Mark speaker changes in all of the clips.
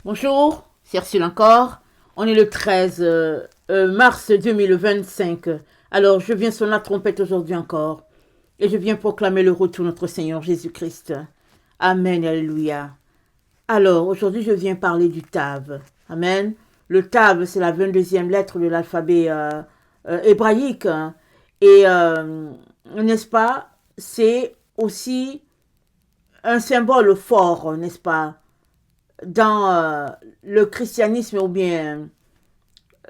Speaker 1: Bonjour, c'est Ursule encore. On est le 13 mars 2025. Alors, je viens sonner la trompette aujourd'hui encore. Et je viens proclamer le retour de notre Seigneur Jésus-Christ. Amen, alléluia. Alors, aujourd'hui, je viens parler du Tav. Amen. Le Tav, c'est la 22e lettre de l'alphabet hébraïque. Et, n'est-ce pas, c'est aussi un symbole fort, n'est-ce pas, dans le christianisme ou bien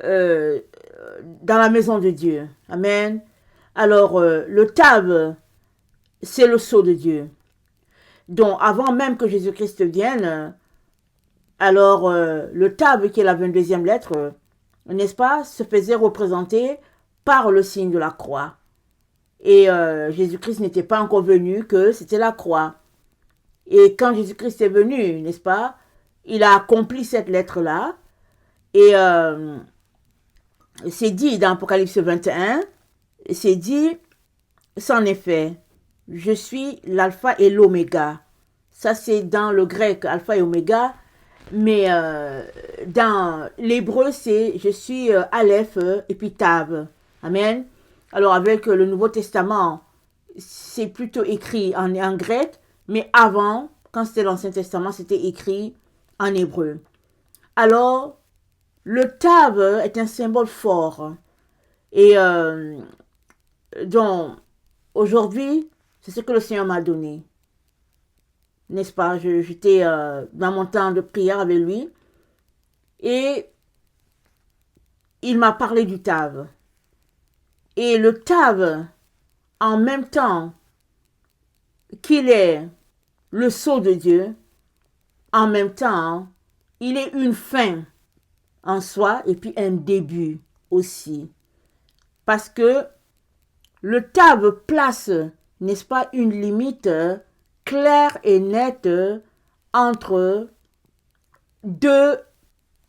Speaker 1: euh, dans la maison de Dieu. Amen. Alors, le Tav, c'est le sceau de Dieu. Donc, avant même que Jésus-Christ vienne, alors le Tav, qui est la 22e lettre, n'est-ce pas, se faisait représenter par le signe de la croix. Et Jésus-Christ n'était pas encore venu, que c'était la croix. Et quand Jésus-Christ est venu, n'est-ce pas, il a accompli cette lettre-là. Et c'est dit dans Apocalypse 21, c'est dit, en effet, je suis l'alpha et l'oméga. Ça, c'est dans le grec, alpha et oméga. Mais dans l'hébreu, c'est je suis Aleph et puis Tav. Amen. Alors, avec le Nouveau Testament, c'est plutôt écrit en grec. Mais avant, quand c'était l'Ancien Testament, c'était écrit en hébreu. Alors, le Tav est un symbole fort. Et donc, aujourd'hui, c'est ce que le Seigneur m'a donné. N'est-ce pas? J'étais dans mon temps de prière avec lui. Et il m'a parlé du Tav. Et le Tav, en même temps qu'il est le sceau de Dieu, en même temps, il est une fin en soi et puis un début aussi. Parce que le Tav place, n'est-ce pas, une limite claire et nette entre deux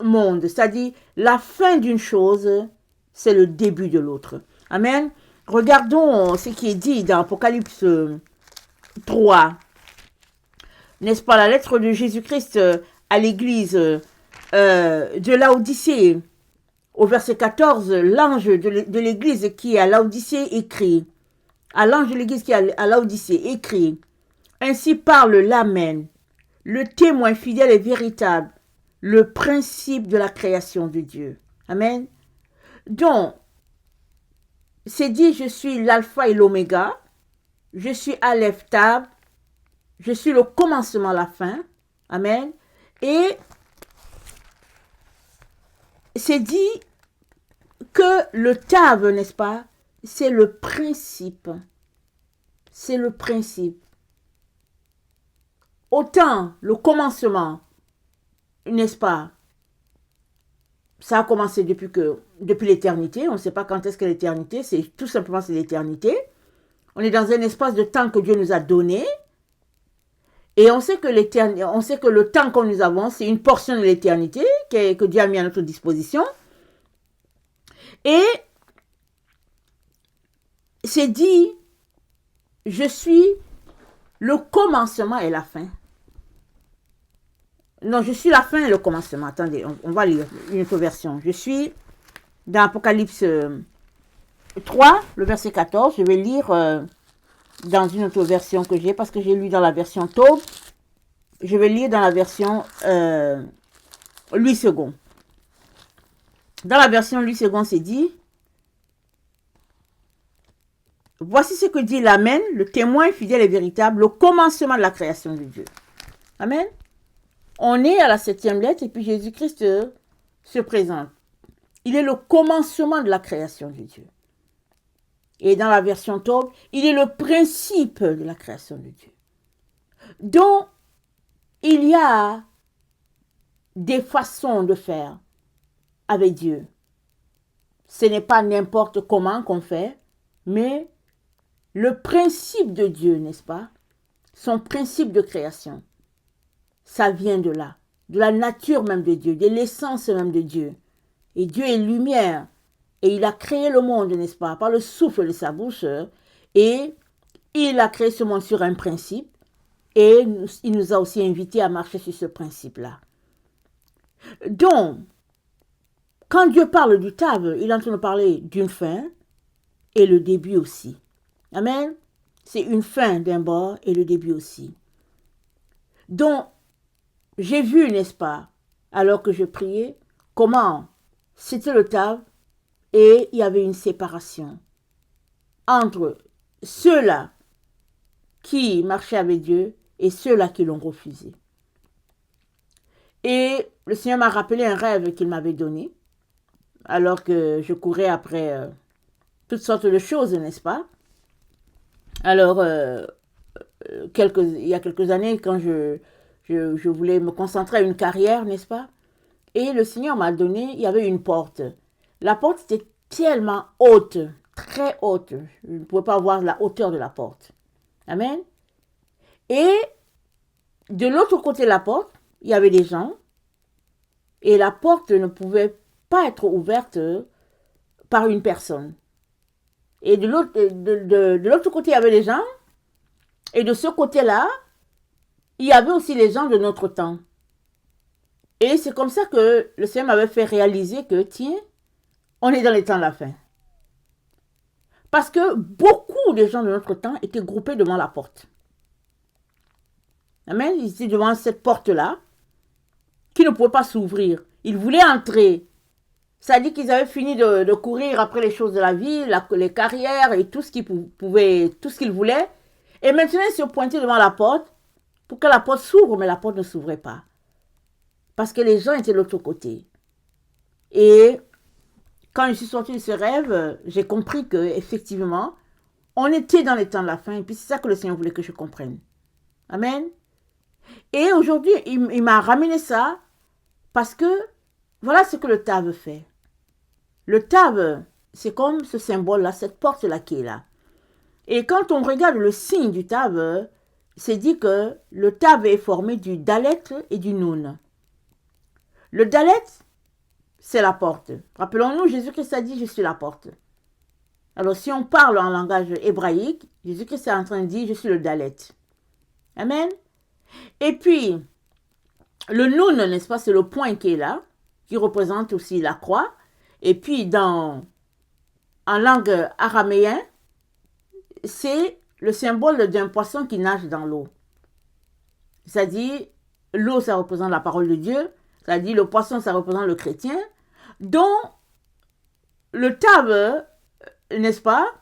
Speaker 1: mondes. C'est-à-dire, la fin d'une chose, c'est le début de l'autre. Amen. Regardons ce qui est dit dans Apocalypse 3. N'est-ce pas, la lettre de Jésus-Christ à l'église de Laodicée. Au verset 14, l'ange de l'église qui est à Laodicée écrit, à l'ange de l'église qui est à Laodicée écrit, ainsi parle l'Amen, le témoin fidèle et véritable, le principe de la création de Dieu. Amen. Donc, c'est dit, je suis l'alpha et l'oméga, je suis Aleph Tab, je suis le commencement, la fin. Amen. Et c'est dit que le Tav, n'est-ce pas, c'est le principe. C'est le principe. Autant le commencement, n'est-ce pas, ça a commencé depuis l'éternité. On ne sait pas quand est-ce que l'éternité, c'est tout simplement c'est l'éternité. On est dans un espace de temps que Dieu nous a donné. Et on sait que le temps que nous avons, c'est une portion de l'éternité que Dieu a mis à notre disposition. Et c'est dit, je suis le commencement et la fin. Non, je suis la fin et le commencement. Attendez, on va lire une autre version. Je suis dans Apocalypse 3, le verset 14. Je vais lire dans une autre version que j'ai, parce que j'ai lu dans la version Taube. Je vais lire dans la version Louis II. Dans la version Louis II, c'est dit, voici ce que dit l'Amen, le témoin fidèle et véritable, le commencement de la création de Dieu. Amen. On est à la 7e lettre et puis Jésus-Christ se présente. Il est le commencement de la création de Dieu. Et dans la version Taube, il est le principe de la création de Dieu. Donc, il y a des façons de faire avec Dieu. Ce n'est pas n'importe comment qu'on fait, mais le principe de Dieu, n'est-ce pas? Son principe de création, ça vient de là, de la nature même de Dieu, de l'essence même de Dieu. Et Dieu est lumière. Et il a créé le monde, n'est-ce pas, par le souffle de sa bouche. Et il a créé ce monde sur un principe. Et il nous a aussi invités à marcher sur ce principe-là. Donc, quand Dieu parle du table, il est en train de parler d'une fin et le début aussi. Amen. C'est une fin d'un bord et le début aussi. Donc, j'ai vu, n'est-ce pas, alors que je priais, comment c'était le table et il y avait une séparation entre ceux-là qui marchaient avec Dieu et ceux-là qui l'ont refusé. Et le Seigneur m'a rappelé un rêve qu'il m'avait donné, alors que je courais après toutes sortes de choses, n'est-ce pas? Alors, il y a quelques années, quand je voulais me concentrer à une carrière, n'est-ce pas? Et le Seigneur m'a donné, il y avait une porte. La porte était tellement haute, très haute. Je ne pouvais pas voir la hauteur de la porte. Amen. Et de l'autre côté de la porte, il y avait des gens. Et la porte ne pouvait pas être ouverte par une personne. Et de l'autre côté, il y avait des gens. Et de ce côté-là, il y avait aussi les gens de notre temps. Et c'est comme ça que le Seigneur m'avait fait réaliser que, tiens, on est dans les temps de la fin. Parce que beaucoup de gens de notre temps étaient groupés devant la porte. Amen. Ils étaient devant cette porte-là, qui ne pouvait pas s'ouvrir. Ils voulaient entrer. Ça dit qu'ils avaient fini de courir après les choses de la vie, les carrières et tout ce qu'ils pouvaient, tout ce qu'ils voulaient. Et maintenant, ils se pointaient devant la porte pour que la porte s'ouvre, mais la porte ne s'ouvrait pas. Parce que les gens étaient de l'autre côté. Et quand je suis sortie de ce rêve, j'ai compris que effectivement, on était dans les temps de la fin. Et puis c'est ça que le Seigneur voulait que je comprenne. Amen. Et aujourd'hui, il m'a ramené ça parce que voilà ce que le tave fait. Le tave, c'est comme ce symbole-là, cette porte-là qui est là. Et quand on regarde le signe du tave, c'est dit que le tave est formé du dalet et du noun. Le dalet, c'est la porte. Rappelons-nous, Jésus-Christ a dit, je suis la porte. Alors si on parle en langage hébraïque, Jésus-Christ est en train de dire, je suis le dalet. Amen. Et puis, le noun, n'est-ce pas, c'est le point qui est là, qui représente aussi la croix. Et puis, en langue araméenne, c'est le symbole d'un poisson qui nage dans l'eau. C'est-à-dire, l'eau, ça représente la parole de Dieu. C'est-à-dire, le poisson, ça représente le chrétien. Donc, le tave, n'est-ce pas,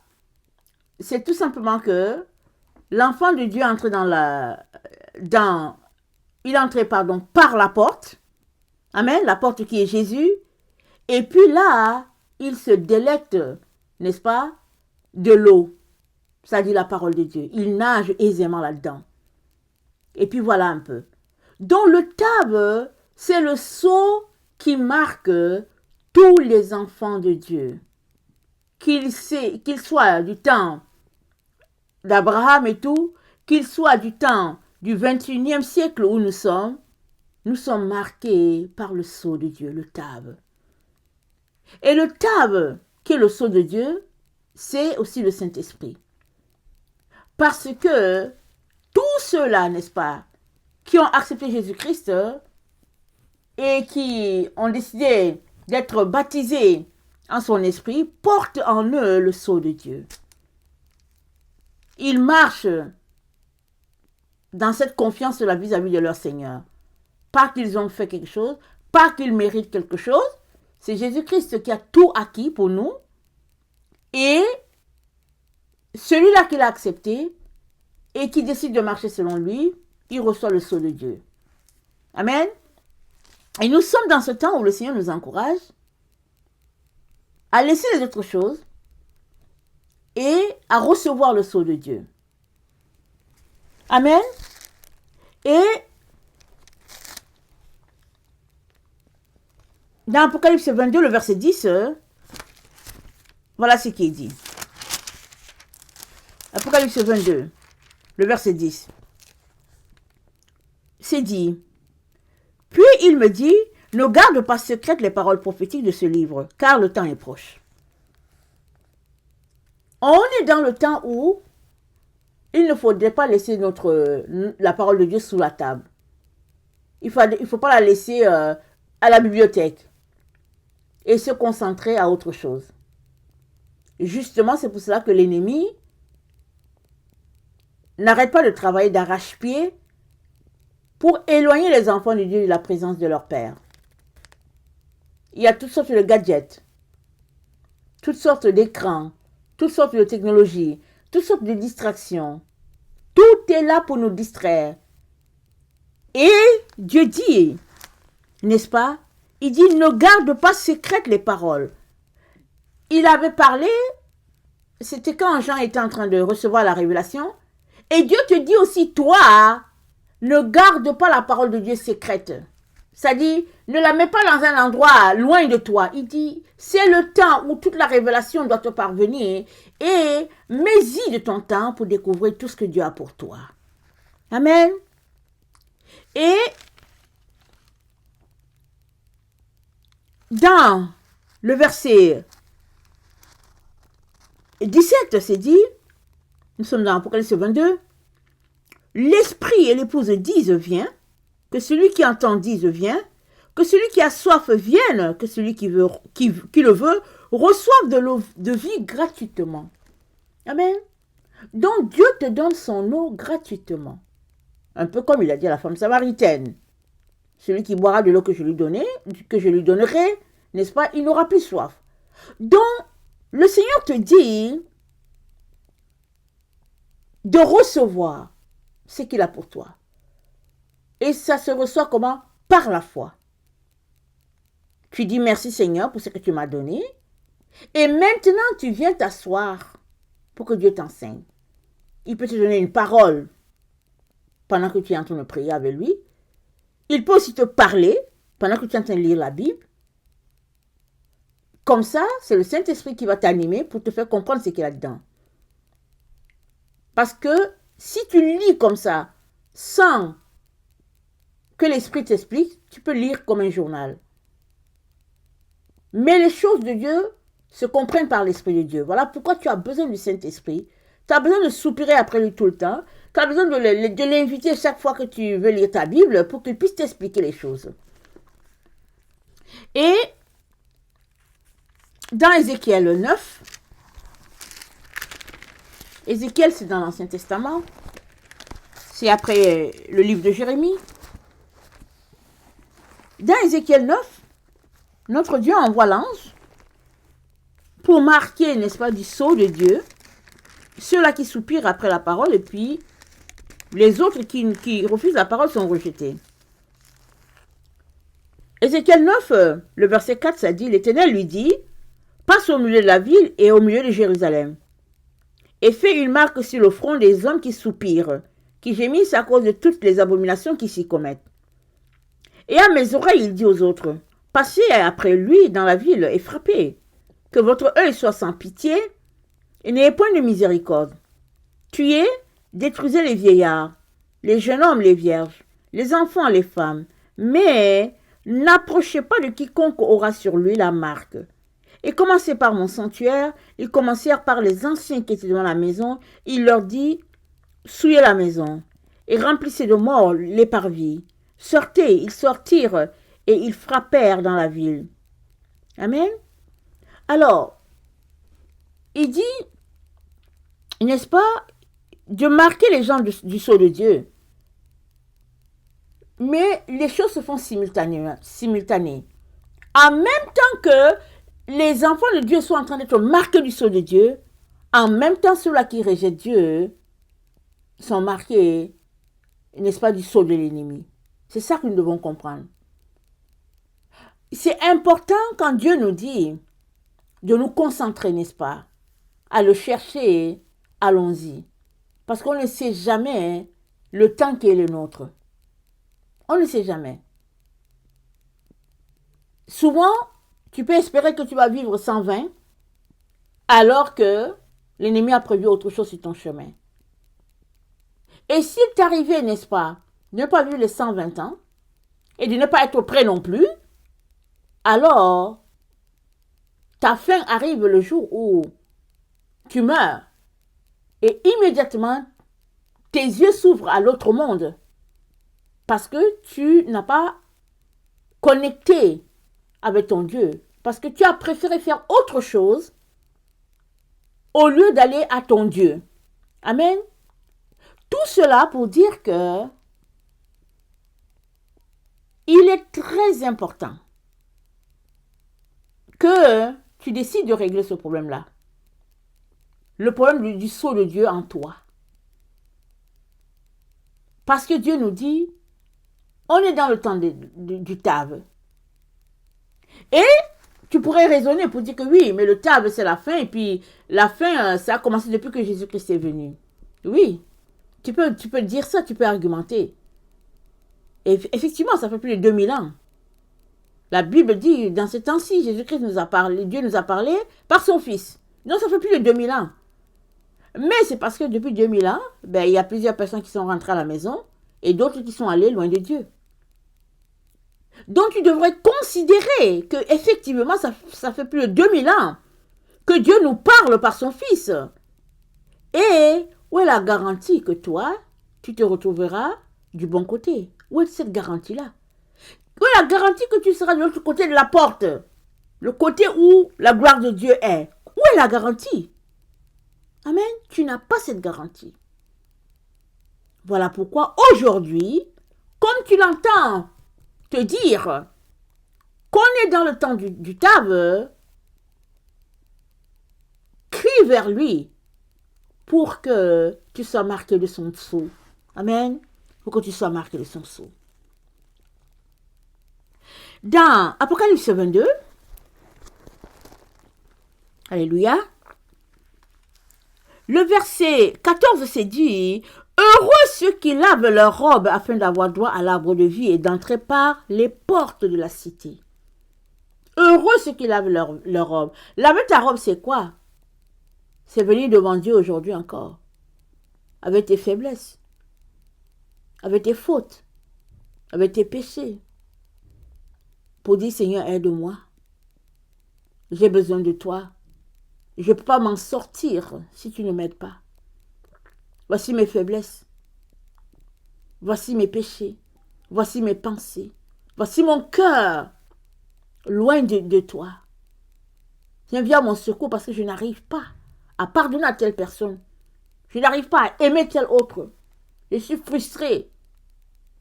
Speaker 1: c'est tout simplement que l'enfant de Dieu entre il entrait par la porte. Amen, la porte qui est Jésus. Et puis là, il se délecte, n'est-ce pas, de l'eau. C'est-à-dire la parole de Dieu. Il nage aisément là-dedans. Et puis voilà un peu. Donc le tave, c'est le sceau qui marque tous les enfants de Dieu. Qu'il soit du temps d'Abraham et tout, qu'il soit du temps du 21e siècle où nous sommes marqués par le sceau de Dieu, le tave. Et le tave, qui est le sceau de Dieu, c'est aussi le Saint-Esprit. Parce que tous ceux-là, n'est-ce pas, qui ont accepté Jésus-Christ et qui ont décidé d'être baptisés en son esprit, portent en eux le sceau de Dieu. Ils marchent dans cette confiance-là vis-à-vis de leur Seigneur. Pas qu'ils ont fait quelque chose, pas qu'ils méritent quelque chose. C'est Jésus-Christ qui a tout acquis pour nous. Et celui-là qui l'a accepté et qui décide de marcher selon lui, il reçoit le sceau de Dieu. Amen. Et nous sommes dans ce temps où le Seigneur nous encourage à laisser les autres choses et à recevoir le sceau de Dieu. Amen. Et dans Apocalypse 22, le verset 10, voilà ce qui est dit. Apocalypse 22, le verset 10. C'est dit. Puis il me dit, ne garde pas secrètes les paroles prophétiques de ce livre, car le temps est proche. On est dans le temps où il ne faudrait pas laisser la parole de Dieu sous la table. Il faut pas la laisser à la bibliothèque et se concentrer à autre chose. Justement, c'est pour cela que l'ennemi n'arrête pas de travailler d'arrache-pied pour éloigner les enfants de Dieu de la présence de leur Père. Il y a toutes sortes de gadgets, toutes sortes d'écrans, toutes sortes de technologies, toutes sortes de distractions. Tout est là pour nous distraire. Et Dieu dit, n'est-ce pas? Il dit, ne garde pas secrètes les paroles. Il avait parlé, c'était quand Jean était en train de recevoir la révélation. Et Dieu te dit aussi, toi, ne garde pas la parole de Dieu secrète. C'est-à-dire, ne la mets pas dans un endroit loin de toi. Il dit, c'est le temps où toute la révélation doit te parvenir et mets-y de ton temps pour découvrir tout ce que Dieu a pour toi. Amen. Et dans le verset 17, c'est dit, nous sommes dans Apocalypse 22, l'esprit et l'épouse disent viens, que celui qui entend dise viens, que celui qui a soif vienne, que celui qui le veut reçoive de l'eau de vie gratuitement. Amen. Donc Dieu te donne son eau gratuitement. Un peu comme il a dit à la femme samaritaine. Celui qui boira de l'eau que je lui donnerai, n'est-ce pas, il n'aura plus soif. Donc, le Seigneur te dit de recevoir ce qu'il a pour toi. Et ça se reçoit comment? Par la foi. Tu dis merci Seigneur pour ce que tu m'as donné. Et maintenant, tu viens t'asseoir pour que Dieu t'enseigne. Il peut te donner une parole pendant que tu es en train de prier avec lui. Il peut aussi te parler pendant que tu es en train de lire la Bible. Comme ça, c'est le Saint-Esprit qui va t'animer pour te faire comprendre ce qu'il y a dedans. Parce que si tu lis comme ça, sans que l'Esprit t'explique, tu peux lire comme un journal. Mais les choses de Dieu se comprennent par l'Esprit de Dieu. Voilà pourquoi tu as besoin du Saint-Esprit. Tu as besoin de soupirer après lui tout le temps. Tu as besoin de l'inviter chaque fois que tu veux lire ta Bible pour qu'il puisse t'expliquer les choses. Et dans Ézéchiel 9, Ézéchiel c'est dans l'Ancien Testament, c'est après le livre de Jérémie. Dans Ézéchiel 9, notre Dieu envoie l'ange pour marquer, n'est-ce pas, du sceau de Dieu, ceux-là qui soupirent après la parole et puis les autres qui refusent la parole sont rejetés. Ézéchiel 9, le verset 4, ça dit, l'Éternel lui dit, passe au milieu de la ville et au milieu de Jérusalem, et fais une marque sur le front des hommes qui soupirent, qui gémissent à cause de toutes les abominations qui s'y commettent. Et à mes oreilles, il dit aux autres, passez après lui dans la ville et frappez, que votre œil soit sans pitié, et n'ayez point de miséricorde. Tuez, détruisez les vieillards, les jeunes hommes, les vierges, les enfants, les femmes, mais n'approchez pas de quiconque aura sur lui la marque. Et commencez par mon sanctuaire, ils commencèrent par les anciens qui étaient dans la maison, il leur dit, souillez la maison, et remplissez de morts les parvis. Sortez, ils sortirent, et ils frappèrent dans la ville. Amen. Alors, il dit, n'est-ce pas, de marquer les gens du sceau de Dieu. Mais les choses se font simultanément. En même temps que les enfants de Dieu sont en train d'être marqués du sceau de Dieu, en même temps ceux-là qui rejettent Dieu sont marqués, n'est-ce pas, du sceau de l'ennemi. C'est ça que nous devons comprendre. C'est important quand Dieu nous dit de nous concentrer, n'est-ce pas, à le chercher, allons-y. Parce qu'on ne sait jamais le temps qui est le nôtre. On ne sait jamais. Souvent, tu peux espérer que tu vas vivre 120 alors que l'ennemi a prévu autre chose sur ton chemin. Et s'il t'arrivait, n'est-ce pas, de ne pas vivre les 120 ans et de ne pas être prêt non plus, alors ta fin arrive le jour où tu meurs et immédiatement tes yeux s'ouvrent à l'autre monde parce que tu n'as pas connecté avec ton Dieu parce que tu as préféré faire autre chose au lieu d'aller à ton Dieu. Amen. Tout cela pour dire que il est très important que tu décides de régler ce problème-là. Le problème du sceau de Dieu en toi. Parce que Dieu nous dit, on est dans le temps du Tav. Et tu pourrais raisonner pour dire que oui, mais le Tav c'est la fin, et puis la fin, ça a commencé depuis que Jésus-Christ est venu. Oui, tu peux dire ça, tu peux argumenter. Et effectivement, ça fait plus de 2000 ans. La Bible dit, dans ce temps-ci, Jésus-Christ nous a parlé, Dieu nous a parlé par son Fils. Donc ça fait plus de 2000 ans. Mais c'est parce que depuis 2000 ans, il y a plusieurs personnes qui sont rentrées à la maison et d'autres qui sont allées loin de Dieu. Donc tu devrais considérer que effectivement ça fait plus de 2000 ans que Dieu nous parle par son Fils. Et où est la garantie que toi, tu te retrouveras du bon côté? Où est cette garantie-là? Où est la garantie que tu seras de l'autre côté de la porte? Le côté où la gloire de Dieu est. Où est la garantie? Amen. Tu n'as pas cette garantie. Voilà pourquoi aujourd'hui, comme tu l'entends te dire qu'on est dans le temps du Tav, crie vers lui pour que tu sois marqué de son sceau. Amen. Pour que tu sois marqué de son sceau. Dans Apocalypse 22, alléluia, le verset 14 c'est dit, « Heureux ceux qui lavent leurs robes afin d'avoir droit à l'arbre de vie et d'entrer par les portes de la cité. » Heureux ceux qui lavent leurs robes. Laver ta robe, c'est quoi? C'est venir devant Dieu aujourd'hui encore, avec tes faiblesses, avec tes fautes, avec tes péchés, pour dire, Seigneur, aide-moi. J'ai besoin de toi. Je ne peux pas m'en sortir si tu ne m'aides pas. Voici mes faiblesses. Voici mes péchés. Voici mes pensées. Voici mon cœur loin de toi. Viens à mon secours parce que je n'arrive pas à pardonner à telle personne. Je n'arrive pas à aimer tel autre. Je suis frustrée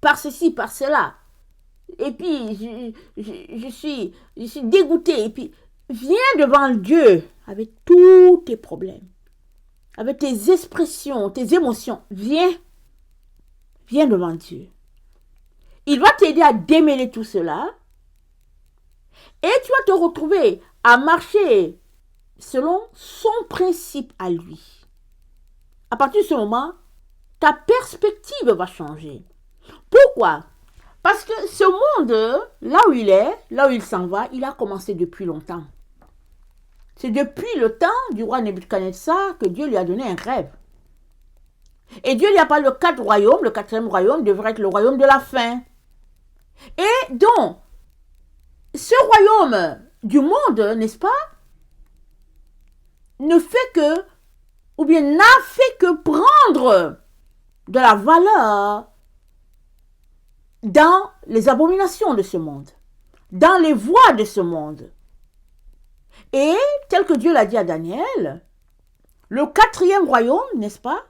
Speaker 1: par ceci, par cela. Et puis, je suis dégoûtée. Et puis, viens devant Dieu avec tous tes problèmes, avec tes expressions, tes émotions. Viens devant Dieu. Il va t'aider à démêler tout cela. Et tu vas te retrouver à marcher selon son principe à lui. À partir de ce moment, ta perspective va changer. Pourquoi? Parce que ce monde, là où il est, là où il s'en va, il a commencé depuis longtemps. C'est depuis le temps du roi Nebuchadnezzar que Dieu lui a donné un rêve. Et Dieu lui a parlé de 4 royaumes. Le 4e royaume devrait être le royaume de la fin. Et donc, ce royaume du monde, n'est-ce pas, ne fait que, ou bien n'a fait que prendre de la valeur dans les abominations de ce monde, dans les voies de ce monde. Et, tel que Dieu l'a dit à Daniel, le 4e royaume, n'est-ce pas,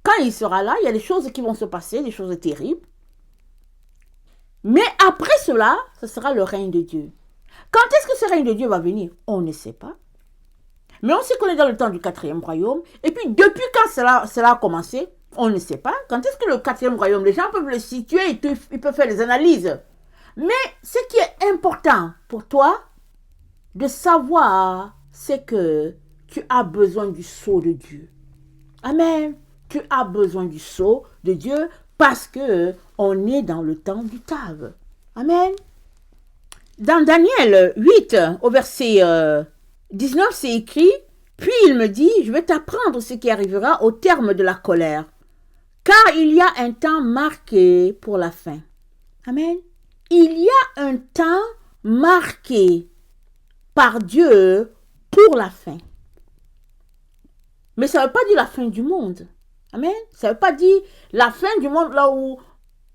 Speaker 1: quand il sera là, il y a des choses qui vont se passer, des choses terribles. Mais après cela, ce sera le règne de Dieu. Quand est-ce que ce règne de Dieu va venir? On ne sait pas. Mais on sait qu'on est dans le temps du 4e royaume. Et puis, depuis quand cela a commencé? On ne sait pas. Quand est-ce que le 4e royaume, les gens peuvent le situer, ils peuvent faire des analyses. Mais ce qui est important pour toi de savoir, c'est que tu as besoin du sceau de Dieu. Amen. Tu as besoin du sceau de Dieu parce que on est dans le temps du Tav. Amen. Dans Daniel 8, au verset 19, c'est écrit, « Puis il me dit, je vais t'apprendre ce qui arrivera au terme de la colère, car il y a un temps marqué pour la fin. » Amen. Il y a un temps marqué par Dieu pour la fin. Mais ça ne veut pas dire la fin du monde. Amen. Ça ne veut pas dire la fin du monde là où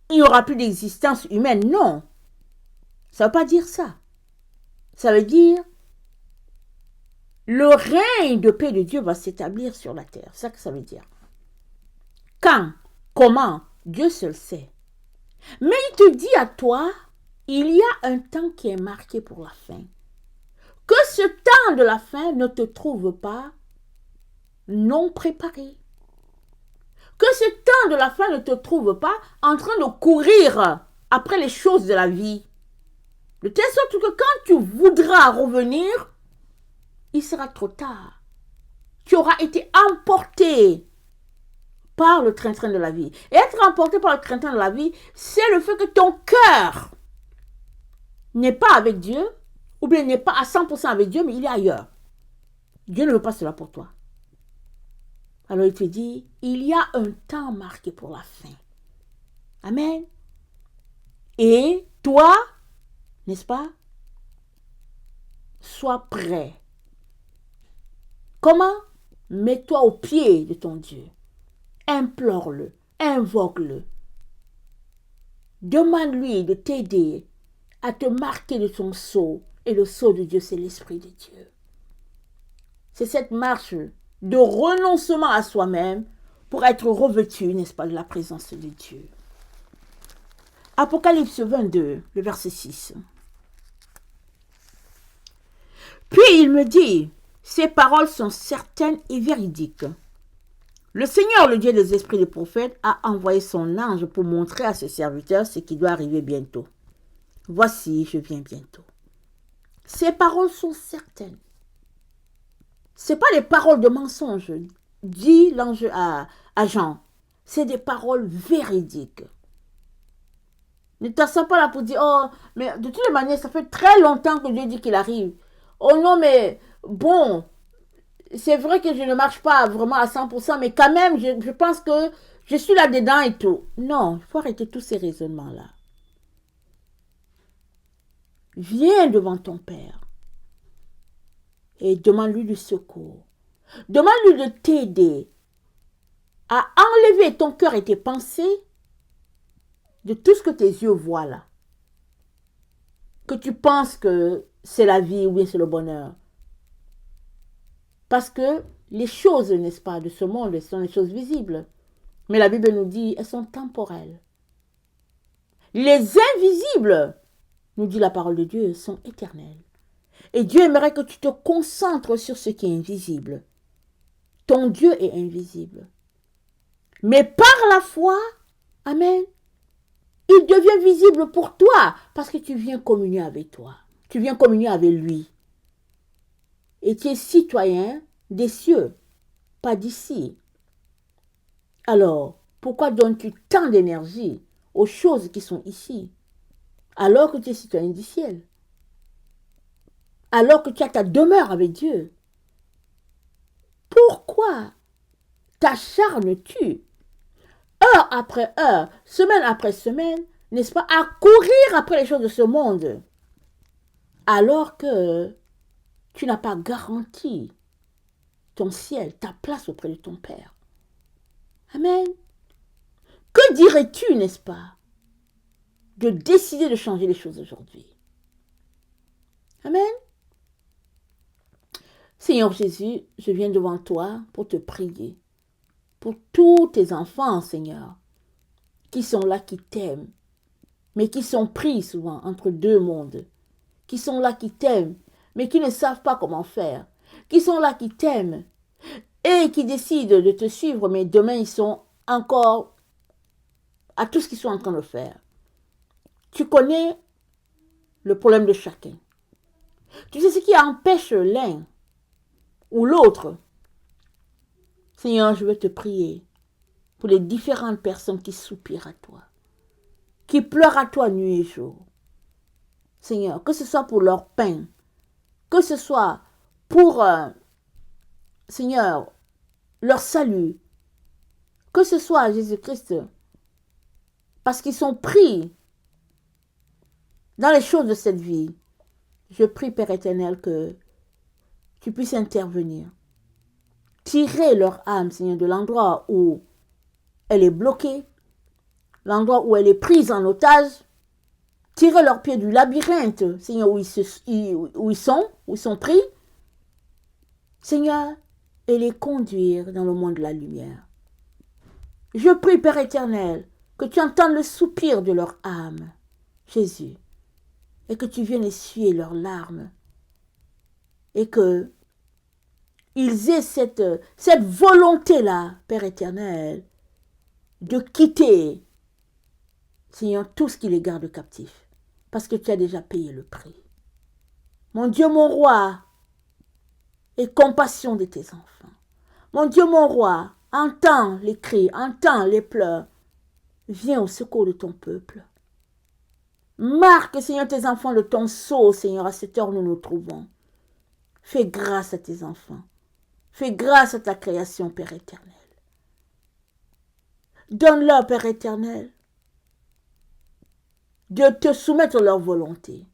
Speaker 1: il n'y aura plus d'existence humaine. Non. Ça ne veut pas dire ça. Ça veut dire le règne de paix de Dieu va s'établir sur la terre. C'est ça que ça veut dire. Quand, comment, Dieu seul sait. Mais il te dit à toi, il y a un temps qui est marqué pour la fin. Que ce temps de la fin ne te trouve pas non préparé. Que ce temps de la fin ne te trouve pas en train de courir après les choses de la vie. De telle sorte que quand tu voudras revenir, il sera trop tard. Tu auras été emporté par le train-train de la vie. Et être emporté par le train-train de la vie, c'est le fait que ton cœur n'est pas avec Dieu, ou bien n'est pas à 100% avec Dieu, mais il est ailleurs. Dieu ne veut pas cela pour toi. Alors il te dit, il y a un temps marqué pour la fin. Amen. Et toi, n'est-ce pas, sois prêt. Comment? Mets-toi au pied de ton Dieu. Implore-le, invoque-le. Demande-lui de t'aider à te marquer de ton sceau. Et le sceau de Dieu, c'est l'Esprit de Dieu. C'est cette marche de renoncement à soi-même pour être revêtu, n'est-ce pas, de la présence de Dieu. Apocalypse 22, le verset 6. Puis il me dit, ces paroles sont certaines et véridiques. Le Seigneur, le Dieu des esprits des prophètes, a envoyé son ange pour montrer à ses serviteurs ce qui doit arriver bientôt. Voici, je viens bientôt. Ces paroles sont certaines. Ce n'est pas des paroles de mensonge, dit l'ange à Jean. C'est des paroles véridiques. Ne t'assois pas là pour dire, oh, mais de toutes les manières, ça fait très longtemps que Dieu dit qu'il arrive. Oh non, mais bon, c'est vrai que je ne marche pas vraiment à 100%, mais quand même, je pense que je suis là-dedans et tout. Non, il faut arrêter tous ces raisonnements-là. Viens devant ton Père et demande-lui du secours. Demande-lui de t'aider à enlever ton cœur et tes pensées de tout ce que tes yeux voient là. Que tu penses que c'est la vie ou bien c'est le bonheur. Parce que les choses, n'est-ce pas, de ce monde, sont les choses visibles. Mais la Bible nous dit, elles sont temporelles. Les invisibles, nous dit la parole de Dieu, sont éternelles. Et Dieu aimerait que tu te concentres sur ce qui est invisible. Ton Dieu est invisible. Mais par la foi, amen, il devient visible pour toi parce que tu viens communier avec toi. Tu viens communier avec lui. Et tu es citoyen des cieux, pas d'ici. Alors, pourquoi donnes-tu tant d'énergie aux choses qui sont ici, alors que tu es citoyen du ciel? Alors que tu as ta demeure avec Dieu? Pourquoi t'acharnes-tu, heure après heure, semaine après semaine, n'est-ce pas, à courir après les choses de ce monde, alors que tu n'as pas garanti ton ciel, ta place auprès de ton Père? Amen. Que dirais-tu, n'est-ce pas, de décider de changer les choses aujourd'hui? Amen. Seigneur Jésus, je viens devant toi pour te prier. Pour tous tes enfants, Seigneur, qui sont là, qui t'aiment, mais qui sont pris souvent entre deux mondes. Qui sont là, qui t'aiment, mais qui ne savent pas comment faire. Qui sont là, qui t'aiment, et qui décident de te suivre, mais demain, ils sont encore à tout ce qu'ils sont en train de faire. Tu connais le problème de chacun. Tu sais ce qui empêche l'un ou l'autre. Seigneur, je veux te prier pour les différentes personnes qui soupirent à toi, qui pleurent à toi nuit et jour. Seigneur, que ce soit pour leur pain, que ce soit pour, Seigneur, leur salut, que ce soit Jésus-Christ, parce qu'ils sont pris dans les choses de cette vie. Je prie, Père éternel, que tu puisses intervenir. Tirer leur âme, Seigneur, de l'endroit où elle est bloquée, l'endroit où elle est prise en otage. tirer leurs pieds du labyrinthe, Seigneur, où ils sont pris, Seigneur, et les conduire dans le monde de la lumière. Je prie, Père éternel, que tu entendes le soupir de leur âme, Jésus, et que tu viennes essuyer leurs larmes, et que ils aient cette volonté-là, Père éternel, de quitter, Seigneur, tout ce qui les garde captifs, parce que tu as déjà payé le prix. Mon Dieu, mon roi, aie compassion de tes enfants. Mon Dieu, mon roi, entends les cris, entends les pleurs. Viens au secours de ton peuple. Marque, Seigneur, tes enfants de ton sceau, Seigneur, à cette heure où nous nous trouvons. Fais grâce à tes enfants. Fais grâce à ta création, Père éternel. Donne-leur, Père éternel, de te soumettre à leur volonté.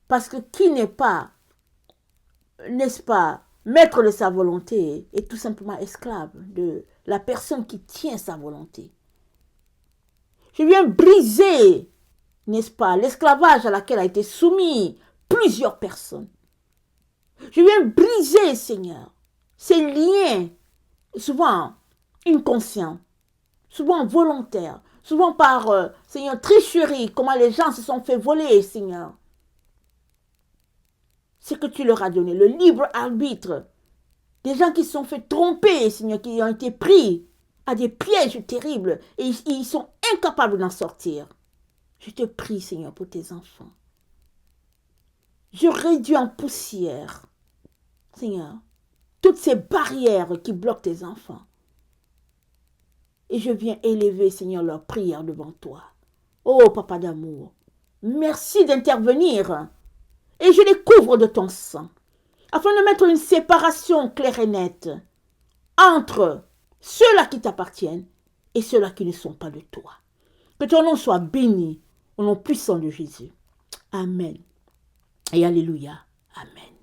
Speaker 1: Parce que qui n'est pas, n'est-ce pas, maître de sa volonté est tout simplement esclave de la personne qui tient sa volonté. Je viens briser, n'est-ce pas, l'esclavage à laquelle a été soumis plusieurs personnes. Je viens briser, Seigneur, ces liens, souvent inconscients, souvent volontaires, souvent par, Seigneur, tricherie, comment les gens se sont fait voler, Seigneur. Ce que tu leur as donné, le libre arbitre, des gens qui se sont fait tromper, Seigneur, qui ont été pris à des pièges terribles et ils sont incapables d'en sortir. Je te prie, Seigneur, pour tes enfants. Je réduis en poussière, Seigneur, toutes ces barrières qui bloquent tes enfants. Et je viens élever, Seigneur, leurs prières devant toi. Oh, Papa d'amour, merci d'intervenir. Et je les couvre de ton sang, afin de mettre une séparation claire et nette entre ceux-là qui t'appartiennent et ceux-là qui ne sont pas de toi. Que ton nom soit béni au nom puissant de Jésus. Amen. Et alléluia. Amen.